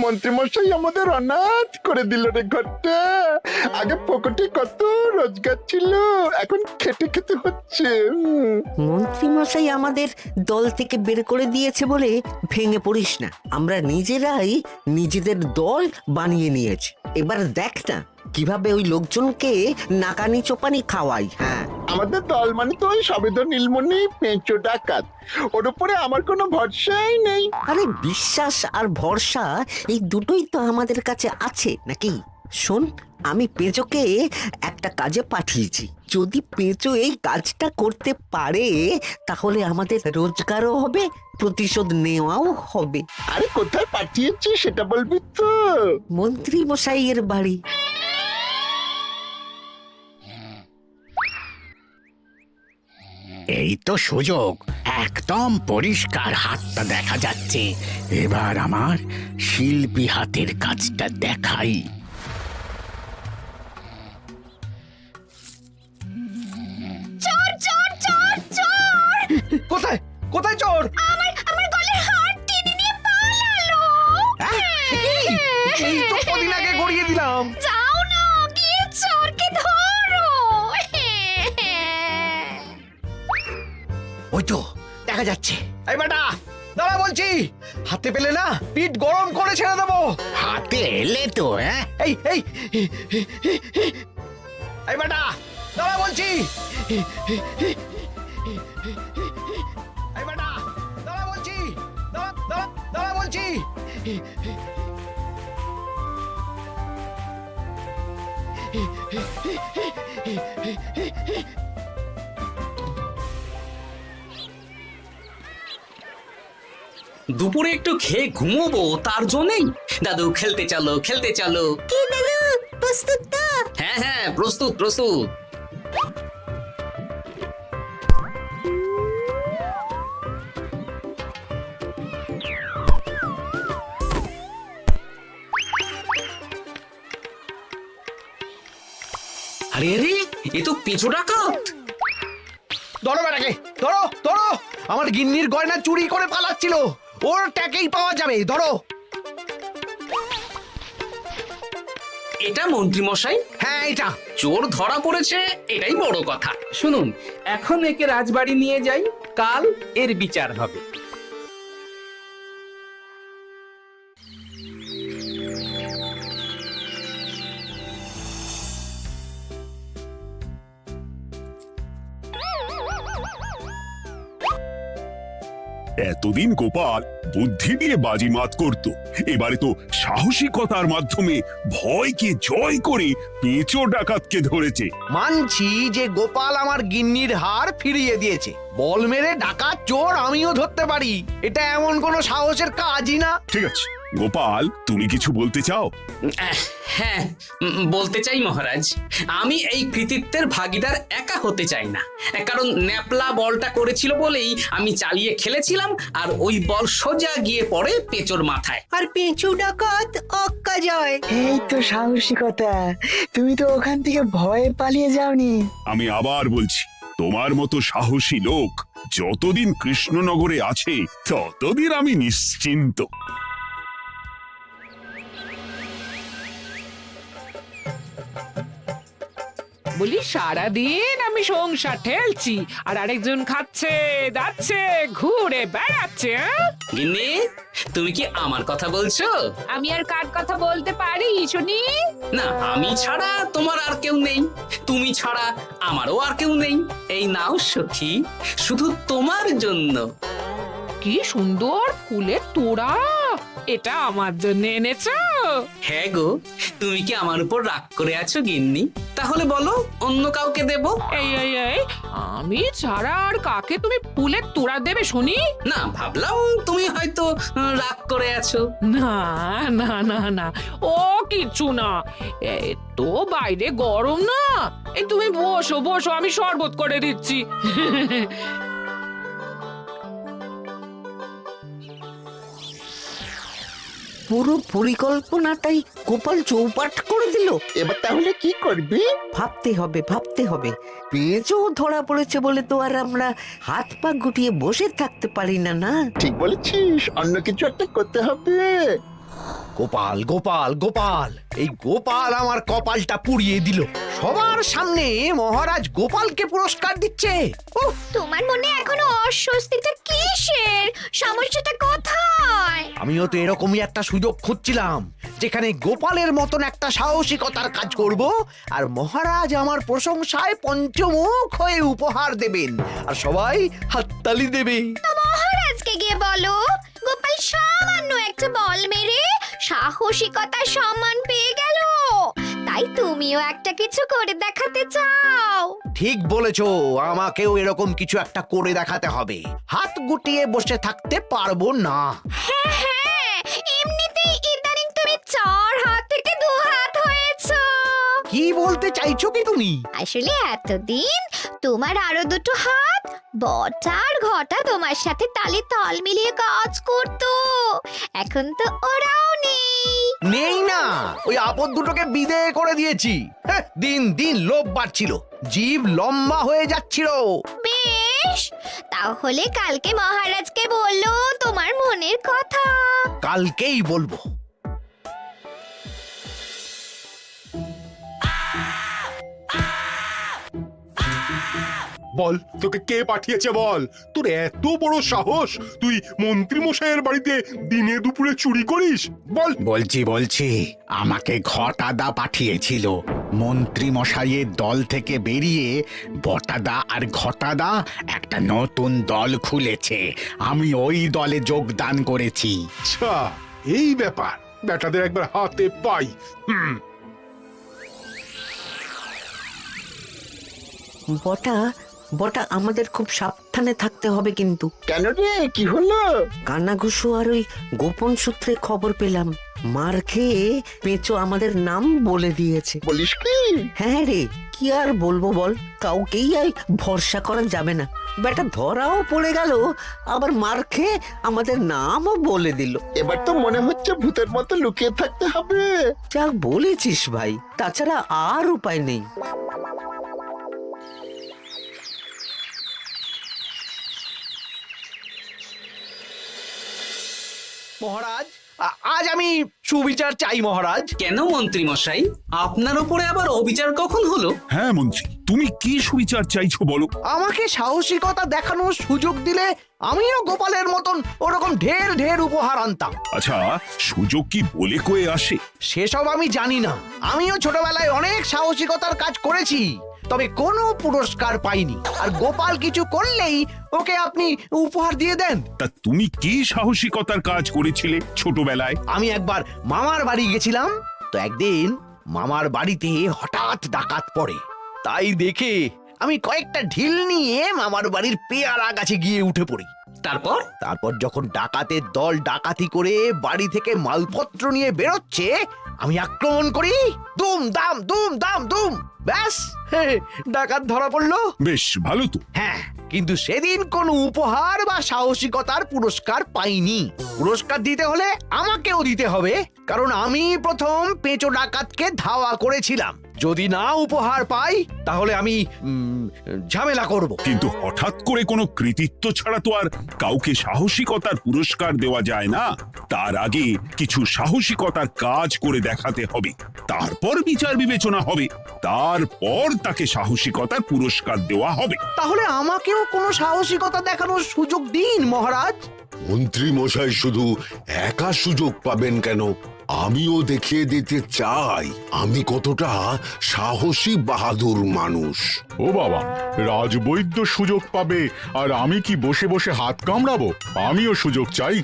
মন্ত্রীমশাই আমাদের অনাথ করে দিল রে ঘরটা। আগে পকেটে কত রোজগার ছিল, এখন খেটে খেতে হচ্ছে। মন্ত্রী মশাই আমাদের দল থেকে বের করে দিয়েছে বলে ভেঙে পড়িস না। আমরা নিজেরাই নিজেদের দল বানিয়ে নিয়েছি। এবার দেখ না কিভাবে ওই লোকজনকে নাকানি চোপানি খাওয়াই। হ্যাঁ, আমাদের দল মানে তো ওই সবেদন নীলমণি পেঁচো ডাকাত, ওর উপরে আমার কোনো ভরসাই নেই। আরে বিশ্বাস আর ভরসা এই দুটোই তো আমাদের কাছে আছে নাকি? শোন, আমি পেঁচোকে একটা কাজে পাঠিয়েছি। যদি পেঁচো এই কাজটা করতে পারে তাহলে আমাদের রোজগারও হবে, প্রতিশোধ নেওয়াও হবে। আরে কোথায় পাঠিয়েছি সেটা বলবি তো? মন্ত্রী মশাইয়ের বাড়ি। এই তো সুযোগ, একদম পরিষ্কার হাতটা দেখা যাচ্ছে। এবার আমার শিল্পী হাতের কাজটা দেখাই। চোর চোর চোর চোর! কোথায় কোথায় চোর? আমার গলার হার টেনে নিয়ে পালালো। এই তো কদিন আগে গড়িয়ে দিলাম। যাও না, গিয়ে চোরকে ধরো। ওই তো দেখা যাচ্ছে। এই বেটা দাঁড়া বলছি, হাতে পেলে না পিঠ গরম করে ছেড়ে দেবো। হাতে এলে তো এই এই এই বেটা দাঁড়া বলছি। এই বেটা দাঁড়া বলছি, দাঁড়া বলছি। দুপুরে একটু খেয়ে ঘুমোবো তার জন্যই। দাদু খেলতে চলো খেলতে চলো। কি দাদু, প্রস্তুত তো? হ্যাঁ হ্যাঁ, প্রস্তুত প্রস্তুত। আরে আরে, এ তো পেঁচো ডাকাত। ধরো বেটাকে, ধরো ধরো। আমার গিন্নির গয়না চুরি করে পালাচ্ছিল, ওর ট্যাকেই পাওয়া যাবে। ধরো। এটা মন্ত্রী মশাই, হ্যাঁ এটা। চোর ধরা পড়েছে, এটাই বড় কথা। শুনুন, এখন একে রাজবাড়ি নিয়ে যাই, কাল এর বিচার হবে। এতদিন গোপাল বুদ্ধি দিয়ে বাজিমাত করত, এবারে তো সাহসিকতার মাধ্যমে ভয়কে জয় করে পেঁচো ডাকাতকে ধরেছে। মানছি যে গোপাল আমার গিন্নির হার ফিরিয়ে দিয়েছে। বল মেরে ডাকাত চোর আমিও ধরতে পারি, এটা এমন কোনো সাহসের কাজই না। ঠিক আছে গোপাল, তুমি কিছু বলতে চাও? হ্যাঁ, বলতে চাই মহারাজ, আমি এই কৃতিত্বের ভাগীদার একা হতে চাই না। কারণ ন্যাপলা বলটা করেছিল বলেই আমি চালিয়ে খেলেছিলাম, আর ওই বল সোজা গিয়ে পড়ে পেঁচোর মাথায়। আর পেঁচু ডাকাত অক্কা যায়। এই তো সাহসিকতা, তুমি তো ওখান থেকে ভয়ে পালিয়ে যাওনি। আমি আবার বলছি, তোমার মতো সাহসী লোক যতদিন কৃষ্ণনগরে আছে ততদিন আমি নিশ্চিন্ত। বলি সারাদিন আমি সংসার ঠেলছি আর আরেকজন খাচ্ছে দাচ্ছে ঘুরে বেড়াচ্ছে। গিন্নি, তুমি কি আমার কথা বলছো? আমি আর কার কথা বলতে পারি শুনি? না, আমি ছাড়া তোমার আর কেউ নেই, তুমি ছাড়া আমারও আর কেউ নেই। এই নাও সখী, শুধু তোমার জন্য। কি সুন্দর ফুলের তোড়া, এটা আমার জন্য এনেছো? হ্যাঁ গো, তুমি কি আমার উপর রাগ করে আছো গিন্নি? তাহলে বলো, অন্য কাউকে দেব? এই এই এই, আমি ছাড়া আর কাকে তুমি ফুলের তোড়া দেবে শুনি? না, ভাবলাম তুমি হয়তো রাগ করে আছো। না না না না, ও কিচ্ছু না। এই তো বাইরে গরম না, এই তুমি বসো বসো, আমি শরবত করে দিচ্ছি। পুরো পরিকল্পনাটাই গোপাল চৌপাট করে দিল। এবার তাহলে কি করবি? ভাবতে হবে ভাবতে হবে। পেঁচো ধরা পড়েছে বলে তো আর আমরা হাত পা গুটিয়ে বসে থাকতে পারি না। না, ঠিক বলেছিস, অন্য কিছু একটা করতে হবে। গোপাল গোপাল গোপাল, এই গোপাল আমার কপালটা পুড়িয়ে দিল। সবার সামনে মহারাজ গোপালকে পুরস্কার দিচ্ছে। উফ, তোমার মনে এখনো অস্বস্তিটা কিসের? সমস্যাটা কোথায়? আমিও তো এরকমই একটা সুযোগ খুঁজছিলাম, যেখানে গোপালের মতন একটা সাহসিকতার কাজ করব, আর মহারাজ আমার প্রশংসায় পঞ্চমুখ হয়ে উপহার দেবেন, আর সবাই হাততালি দেবে। তো মহারাজকে গিয়ে বলো গোপাল সামান্য একটা বল মেরে সাহসিকতার সম্মান পেয়ে গেল, তাই তুমিও একটা কিছু করে দেখাতে চাও। ঠিক বলেছো, আমাকেও এরকম কিছু একটা করে দেখাতে হবে। হাত গুটিয়ে বসে থাকতে পারবো না। হ্যাঁ হ্যাঁ, এমনিতেই ইদানিং তুমি 4 হাত থেকে 2 হাত হয়েছো। কি বলতে চাইছো কি তুমি? আসলে এতদিন তোমার আরো 2টো হাত বটা আর ঘটা তোমার সাথে তালে তাল মিলিয়ে কাজ করতো, এখন তো ওরাও নেই। নেই না, ওই আপদ দুটোকে বিদেয় করে দিয়েছি। হ্যাঁ, দিন দিন লোভ বাড়ছিল, জীব লম্বা হয়ে যাচ্ছিল। বেশ, তাহলে কালকে মহারাজকে বললো তোমার মনের কথা। কালকেই বলবো। বল, তোকে কে পাঠিয়েছে বল? তোর এত বড় সাহস, তুই মন্ত্রী মশাইয়ের বাড়িতে দিনে দুপুরে চুরি করিস? বল। বলছি আমাকে ঘটাদা পাঠিয়েছিল। মন্ত্রী মশাইয়ের দল থেকে বেরিয়ে বটাদা আর ঘটাদা একটা নতুন দল খুলেছে, আমি ওই দলে যোগদান করেছি। আচ্ছা, এই ব্যাপার। বেটাদের একবার হাতে পাই। বটা বটা আমাদের খুব সাবধানে থাকতে হবে কিন্তু। কেন রে, কি হলো? কানাঘুষো আর ওই গোপন সূত্রে খবর পেলাম, মার খেয়ে পেঁচো আমাদের নাম বলে দিয়েছে। বলিস কি? হ্যাঁ রে, কি আর বলবো বল, কাউকেই আর ভরসা করা যাবে না। বেটা ধরাও পড়ে গেল, আবার মার খেয়ে আমাদের নামও বলে দিল। এবার তো মনে হচ্ছে ভূতের মতো লুকিয়ে থাকতে হবে। যা বলেছিস ভাই, তাছাড়া আর উপায় নেই। মহারাজ, আজ আমি সুবিচার চাই মহারাজ। কেন মন্ত্রী মশাই, আপনার উপরে আবার অবিচার কখন হলো? হ্যাঁ মন্ত্রী, তুমি কি সুবিচার চাইছো বলো? আমাকে সাহসিকতা দেখানোর সুযোগ দিলে আমিও গোপালের মতন ওরকম ঢের ঢের উপহার আনতাম। আচ্ছা, সুযোগ কি বলে কয়ে আসে? সেসব আমি জানি না। আমিও ছোটবেলায় অনেক সাহসিকতার কাজ করেছি, তবে কোনো পুরস্কার পাইনি। আর গোপাল কিছু করলেই ওকে আপনি উপহার দিয়ে দেন। তা তুমি কি সাহসিকতার কাজ করেছিলে ছোটবেলায়? আমি একবার মামার বাড়ি গেছিলাম, তো একদিন মামার বাড়িতে হঠাৎ ডাকাত পড়ে। তাই দেখে আমি কয়েকটা ঢিল নিয়ে মামার বাড়ির পেয়ারা গাছে গিয়ে উঠে পড়ি। তারপর যখন ডাকাতের দল ডাকাতি করে বাড়ি থেকে মালপত্র নিয়ে বেরোচ্ছে, আমি আক্রমণ করি। দুম দাম দুম দাম দুম, ব্যাস ডাকাত ধরা পড়লো। বেশ ভালো তো। হ্যাঁ, কিন্তু সেদিন কোনো উপহার বা সাহসিকতার পুরস্কার পাইনি। পুরস্কার দিতে হলে আমাকেও দিতে হবে, কারণ আমি প্রথম পেঁচো ডাকাতকে ধাওয়া করেছিলাম। যদি না উপহার পাই তাহলে আমি ঝামেলা করব। কিন্তু হঠাৎ করে কোনো কৃতিত্ব ছাড়া তো আর কাউকে সাহসিকতার পুরস্কার দেওয়া যায় না। তার আগে কিছু সাহসিকতার কাজ করে দেখাতে হবে, তারপর বিচার বিবেচনা হবে, তারপর তাকে সাহসিকতার পুরস্কার দেওয়া হবে। তাহলে আমাকেও কোনো সাহসিকতা দেখানোর সুযোগ দিন মহারাজ। মন্ত্রী মশাই শুধু একা সুযোগ পাবেন কেন, আমিও দেখিয়ে দিতে চাই আমি কতটা সাহসী বাহাদুর মানুষ। ও বাবা, রাজবৈদ্য সুযোগ পাবে আর আমি কি বসে বসে হাত কামড়াবো? আমিও সুযোগ চাই।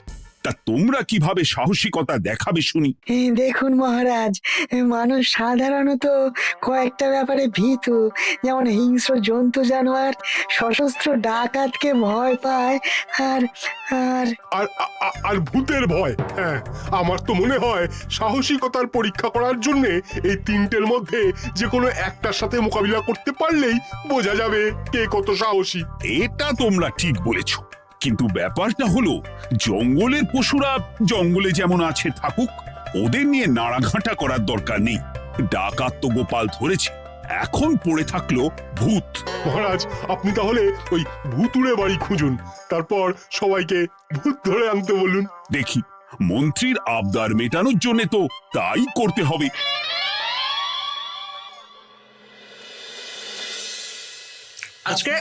তা তোমরা কিভাবে সাহসিকতা দেখাবে শুনি? দেখুন মহারাজ, মানুষ সাধারণত কয়েকটা ব্যাপারে ভীতু, যেমন হিংস্র জন্তু জানোয়ার, সশস্ত্র ডাকাতকে ভয় পায়, আর আর আর আর ভূতের ভয়। হ্যাঁ, আমার তো মনে হয় সাহসিকতার পরীক্ষা করার জন্য এই তিনটের মধ্যে যে কোনো একটার সাথে মোকাবিলা করতে পারলেই বোঝা যাবে কে কত সাহসী। এটা তোমরা ঠিক বলেছ, কিন্তু ব্যাপারটা হলো জঙ্গলের পশুরা জঙ্গলে যেমন আছে থাকুক, ওদের নিয়ে নাড়াঘাটা করার দরকার নেই। ডাকাত তো গোপাল ধরেছে, এখন পড়ে থাকলো ভূত। মহারাজ, আপনি তাহলে ওই ভূতুড়ে বাড়ি খুঁজুন, তারপর সবাইকে ভূত ধরে আনতে বলুন। দেখি মন্ত্রীর আবদার মেটানোর জন্য তো তাই করতে হবে। আজকে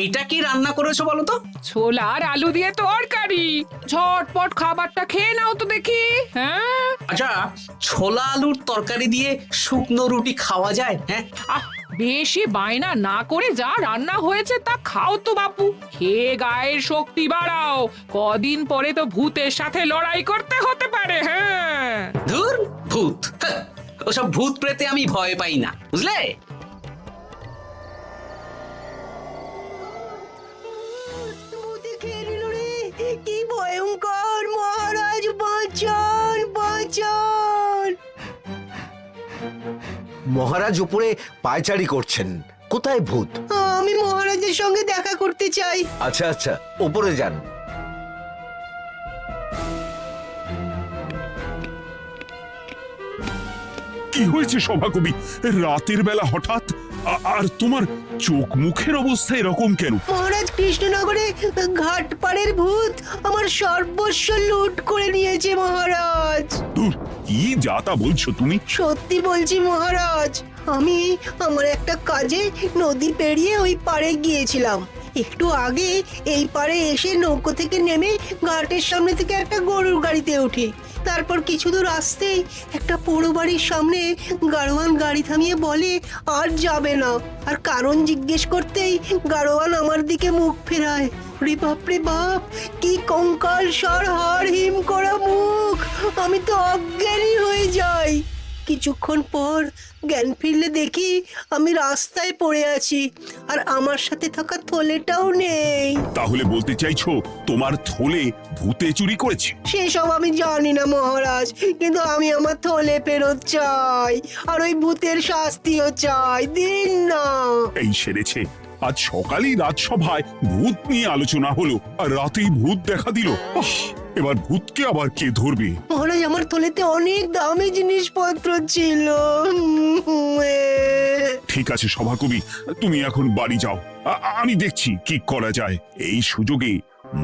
এটা কি রান্না করেছো বলো তো? ছোলা আর আলু দিয়ে তরকারি, ঝটপট খাবারটা খেয়ে নাও তো দেখি। হ্যাঁ, আচ্ছা, ছোলা আলুর তরকারি দিয়ে শুকনো রুটি খাওয়া যায়? হ্যাঁ, আহ বেশি বায়না না করে যা রান্না হয়েছে তা খাও তো বাপু, খেয়ে গায়ের শক্তি বাড়াও, কদিন পরে তো ভূতের সাথে লড়াই করতে হতে পারে। হ্যাঁ, ধুর ভূত, হ্যাঁ, ওসব ভূত প্রেতে আমি ভয় পাই না, বুঝলে? কি ভয়ঙ্কর! মহারাজ বাঁচান, বাঁচান! মহারাজ উপরে পায়চারি করছেন, কোথায় ভূত? আমি মহারাজের সঙ্গে দেখা করতে চাই। আচ্ছা আচ্ছা, উপরে যান। কি হয়েছে সভাকবি? রাতের বেলা হঠাৎ আর তোমার চোখ মুখের অবস্থা এরকম কেন? মহারাজ, কৃষ্ণনগরে ঘাটপাড়ের ভূত আমার সর্বস্ব লুট করে নিয়েছে মহারাজ। ধুর, কি যাতা বলছো তুমি? সত্যি বলছি মহারাজ, আমি আমার একটা কাজে নদী পেরিয়ে ওই পাড়ে গিয়েছিলাম। একটু আগে এই পাড়ে এসে নৌকো থেকে নেমে ঘাটের সামনে থেকে একটা গরুর গাড়িতে উঠি। তারপর কিছু দূর আসতেই একটা পোড়ো বাড়ির সামনে গাড়োয়ান গাড়ি থামিয়ে বলে আর যাবে না। আর কারণ জিজ্ঞেস করতেই গাড়োয়ান আমার দিকে মুখ ফেরায়। রে বাপ রে বাপ, কি কঙ্কাল সার হাড় হিম করা মুখ! আমি তো অজ্ঞানী হয়ে যাই। কিছুক্ষণ পর জ্ঞান ফিরলে দেখি আমি রাস্তায় পড়ে আছি, আর আমার সাথে থাকা থলেটাও নেই। তাহলে বলতে চাইছো তোমার থলে ভূতে চুরি করেছে? সেসব আমি জানি না মহারাজ, কিন্তু আমি আমার থলে ফেরত চাই, আর ওই ভূতের শাস্তিও চাই। দিন না। এই সেরেছে, আজ সকালেই রাজসভায় ভূত নিয়ে আলোচনা হলো আর রাতেই ভূত দেখা দিল। এবার ভূতকে আবার কে ধরবে? মহারাজ, আমার থলেতে অনেক দামি জিনিসপত্র ছিল। ঠিক আছে সভাকবি, তুমি এখন বাড়ি যাও, আমি দেখছি কি করা যায়। এই সুযোগে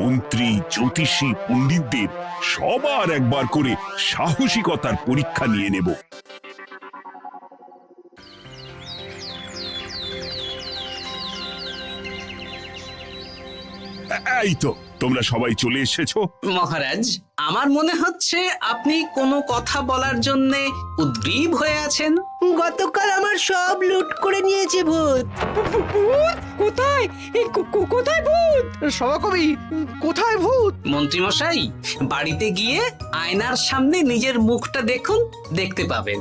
মন্ত্রী, জ্যোতিষী, পণ্ডিতদের সবার একবার করে সাহসিকতার পরীক্ষা নিয়ে নেব। এই তো তোমরা সবাই চলে এসেছো। মহারাজ, আমার মনে হচ্ছে আপনি কোনো কথা বলার জন্য উদ্গ্রীব হয়ে আছেন। গতকাল আমার সব লুট করে নিয়েছে ভূত। কোথায়? কোথায় ভূত? সভাকবি, কোথায় ভূত? মন্ত্রী মশাই, বাড়িতে গিয়ে আয়নার সামনে নিজের মুখটা দেখুন, দেখতে পাবেন।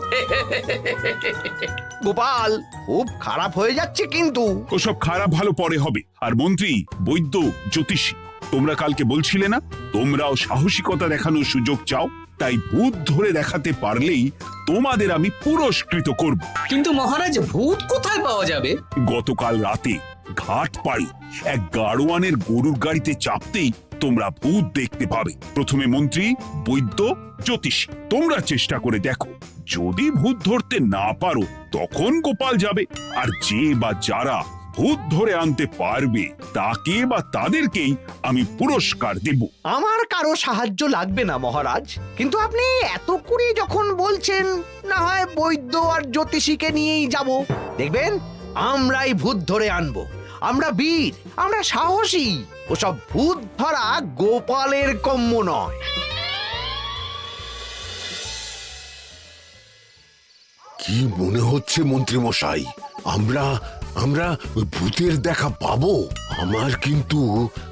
গোপাল, খুব খারাপ হয়ে যাচ্ছে কিন্তু। ওসব খারাপ ভালো পরে হবে। আর মন্ত্রী, বৈদ্য, জ্যোতিষী, তোমরা কালকে বলছিলে না তোমরাও সাহসিকতা দেখানোর সুযোগ চাও? তাই ভূত ধরে দেখাতে পারলেই তোমাদের আমি পুরস্কৃত করব। কিন্তু মহারাজ, ভূত কোথায় পাওয়া যাবে? গতকাল রাতে ঘাট পাড়ি এক গাড়োয়ানের গরুর গাড়িতে চাপতেই তোমরা ভূত দেখতে পাবে। প্রথমে মন্ত্রী, বৈদ্য, জ্যোতিষী, তোমরা চেষ্টা করে দেখো। যদি ভূত ধরতে না পারো তখন গোপাল যাবে, আর যে বা যারা ভূত ধরে আনতে পারবে তাকে বা তাদেরকেই আমি পুরস্কার দেব। আমার কারো সাহায্য লাগবে না মহারাজ, কিন্তু আপনি এত করে যখন বলছেন, না হয় বৈদ্য আর জ্যোতিষীকে নিয়েই যাব। দেখবেন আমরাই ভূত ধরে আনবো। আমরা বীর, আমরা সাহসী। ওসব ভূত ধরা গোপালের কম্য নয়। কি মনে হচ্ছে মন্ত্রী মশাই, আমরা আমরা ওই ভূতের দেখা পাবো? আমার কিন্তু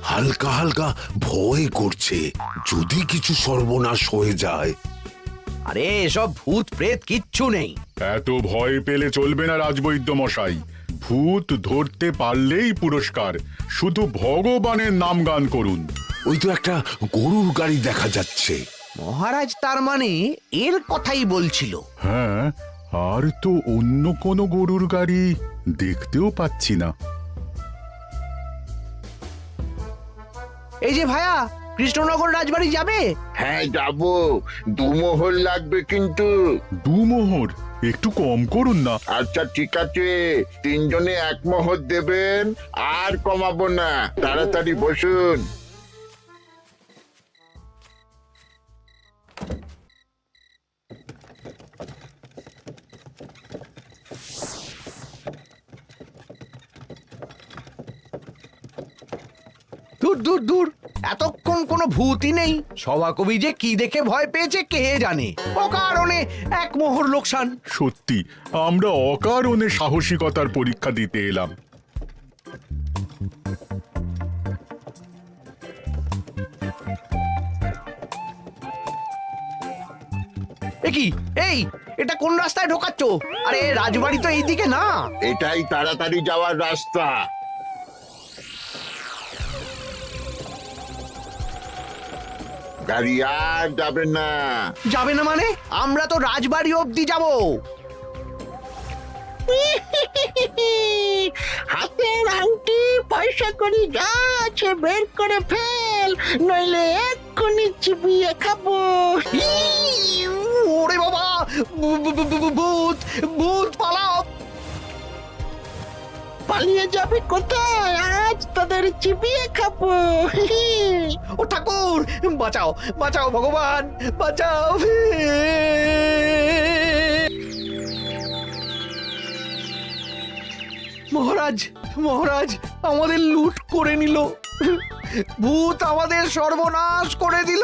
হালকা হালকা ভয় করছে, যদি কিছু সর্বনাশ হয়ে যায়। আরে এসব ভূত প্রেত কিচ্ছু নেই। এত ভয় পেলে চলবে না রাজবৈদ্য মশাই। ভূত ধরতে পারলেই পুরস্কার, শুধু ভগবানের নাম গান করুন। ওই তো একটা গরুর গাড়ি দেখা যাচ্ছে। মহারাজ তার মানে এর কথাই বলছিল। হ্যাঁ, আর তো অন্য কোনো গরুর গাড়ি দেখতেও পাচ্ছি না। এই যে ভায়া, কৃষ্ণনগর রাজবাড়ি যাবে? হ্যাঁ যাবো, 2 মোহর লাগবে কিন্তু। 2 মোহর একটু কম করুন না। আচ্ছা ঠিক আছে, 3 জনে 1 মোহর দেবেন, আর কমাবো না। তাড়াতাড়ি বসুন। দূর দূর দূর, এতক্ষণ কোনো ভূতই নেই। সভাকবি যে কি দেখে ভয় পেয়েছে কে জানে। অকারণে এক মোহর লোকসান। সত্যি আমরা অকারণে সাহসিকতার পরীক্ষা দিতে এলাম। কি এই, এটা কোন রাস্তায় ঢোকাচ্ছ? আরে রাজবাড়ি তো এইদিকে না। এটাই তাড়াতাড়ি যাওয়ার রাস্তা। গাড়ি আর যাবে না। যাবে না মানে? আমরা তো রাজবাড়ি অবধি যাব। হাতের আংটি পয়সা করি যা আছে বের করে ফেল, নইলে এক্ষুনি চিবিয়ে খাবো। ওরে বাবা, ভূত ভূত পালাও। পালিয়ে যাবে কোথায়? আজ তাদের চিবিয়ে খাবো। ও ঠাকুর, বাঁচাও বাঁচাও ভগবান, বাঁচাও। মহারাজ মহারাজ, আমাদের লুট করে নিল। ভূত আমাদের সর্বনাশ করে দিল।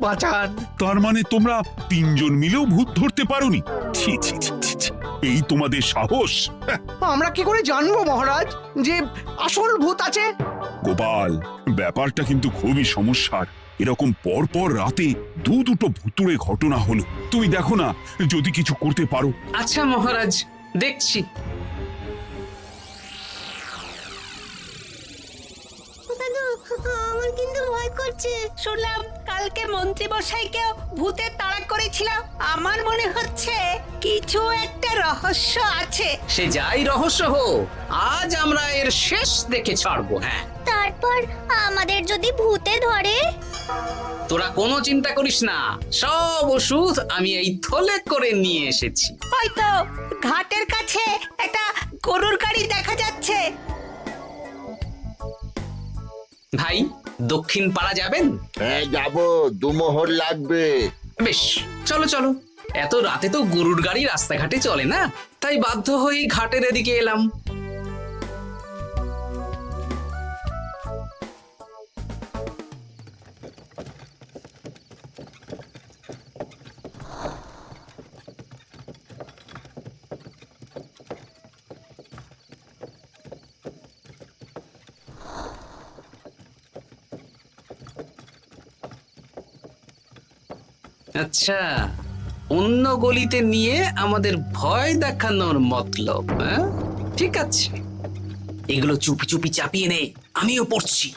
বাঁচান। তার মানে তোমরা তিনজন মিলেও ভূত ধরতে পারোনি? ছি ছি ছি ছি ছি। এই তোমাদের সাহস! হ্যাঁ, আমরা কি করে জানবো মহারাজ যে আসল ভূত আছে? গোপাল, ব্যাপারটা কিন্তু খুবই সমস্যার। এরকম পর পর রাতে দুটো ভুতুড়ে ঘটনা হলো। তুমি দেখো না, যদি কিছু করতে পারো। আচ্ছা মহারাজ, দেখছি। আমার কিন্তু ভয় করছে। শুনলাম কালকে মন্ত্রী মশাইকেও ভূতের তাড়া করেছিলাম। আমার মনে হচ্ছে কিছু একটা রহস্য আছে। সে যাই রহস্য হোক, আজ আমরা এর শেষ দেখে ছাড়বো। হ্যাঁ, তারপর আমাদের যদি ভূতে ধরে? তোরা কোনো চিন্তা করিস না, সব ওষুধ আমি এই থলে করে নিয়ে এসেছি। হয়তো ঘাটের কাছে একটা গরুর গাড়ি দেখা যাচ্ছে। ভাই, দক্ষিণ পাড়া যাবেন? হ্যাঁ যাবো, দুমোহর লাগবে। বেশ, চলো চলো। এত রাতে তো গরুর গাড়ি রাস্তাঘাটে চলে না, তাই বাধ্য হয়ে ঘাটের এদিকে এলাম। আচ্ছা, অন্য গলিতে নিয়ে আমাদের ভয় দেখানোর মতলব? হ্যাঁ, ঠিক আছে, এগুলো চুপি চুপি চাপিয়ে নে, আমিও পড়ছি।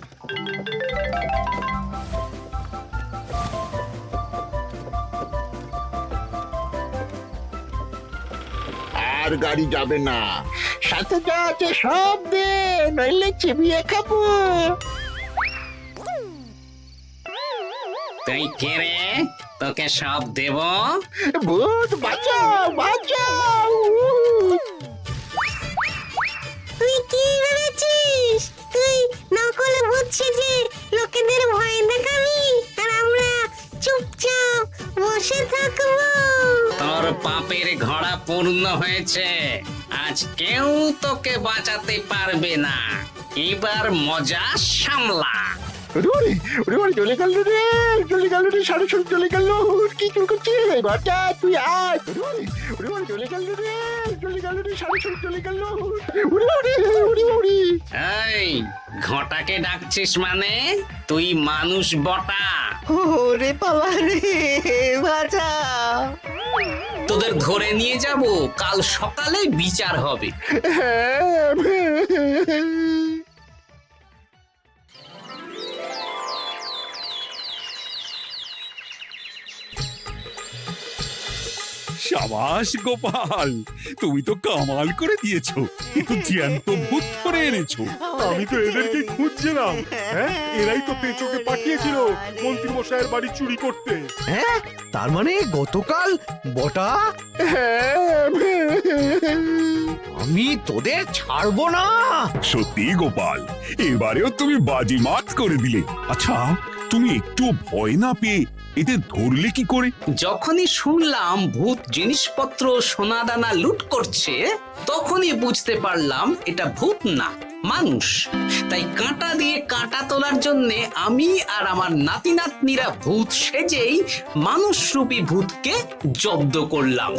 আর গাড়ি যাবে না। সাথে যা আছে সব দে, নইলে চিবিয়ে খাবো। তুই কে রে? তোকে সব দেব? ভূত বাঁচাও বাঁচাও। তুই কি ভেবেছিস? তুই নকল ভূত সেজে লোকেদের ভয় দেখাবি, আর আমরা চুপচাপ বসে থাকবো? তোর পাপের ঘোড়া পূর্ণ হয়েছে, আজ কেউ তোকে বাঁচাতে পারবে না। এবার মজা সামলা। চলে গেল রে, চলে গেল রে, সাড়ে সব চলে গেল। কি চুল করছিস ঘরটা? তুই আয়। চলে গেল রে, চলে গেল রে, সাড়ে সব চলে গেল। এই ঘটাকে ডাকছিস মানে? তুই মানুষ বটা। ওরে বাবা রে, বাঁচা। তোদের ধরে নিয়ে যাব, কাল সকালে বিচার হবে। সাবাস গোপাল, তুমি তো কামাল করে দিয়েছো। একটু জ্যান্ত ভূত ধরে এনেছো। আমি তো এদেরকে খুঁজছিলাম। হ্যাঁ, এরাই তো পেঁচোকে পাঠিয়েছিল মন্ত্রী মশাইয়ের বাড়ি চুরি করতে। হ্যাঁ, তার মানে গতকাল বটা। আমি তোদের ছাড়বো না। সত্যি গোপাল, এবারেও তুমি বাজি মাত করে দিলে। আচ্ছা, তুমি একটু ভয় না পেয়ে এতে ধরলে কি করে? যখনই শুনলাম ভূত জিনিসপত্র সোনাদানা লুট করছে তখনই বুঝতে পারলাম এটা ভূত না, মানুষ। তাই কাঁটা দিয়ে কাঁটা তোলার জন্য আমি আর আমার নাতি নাতনিরা ভূত সেজেই মানুষরূপী ভূতকে জব্দ করলাম।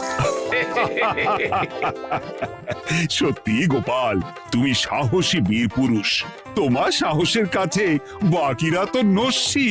সত্যি গোপাল, তুমি সাহসী বীর পুরুষ। তোমার সাহসের কাছে বাকিরা তো নস্যি।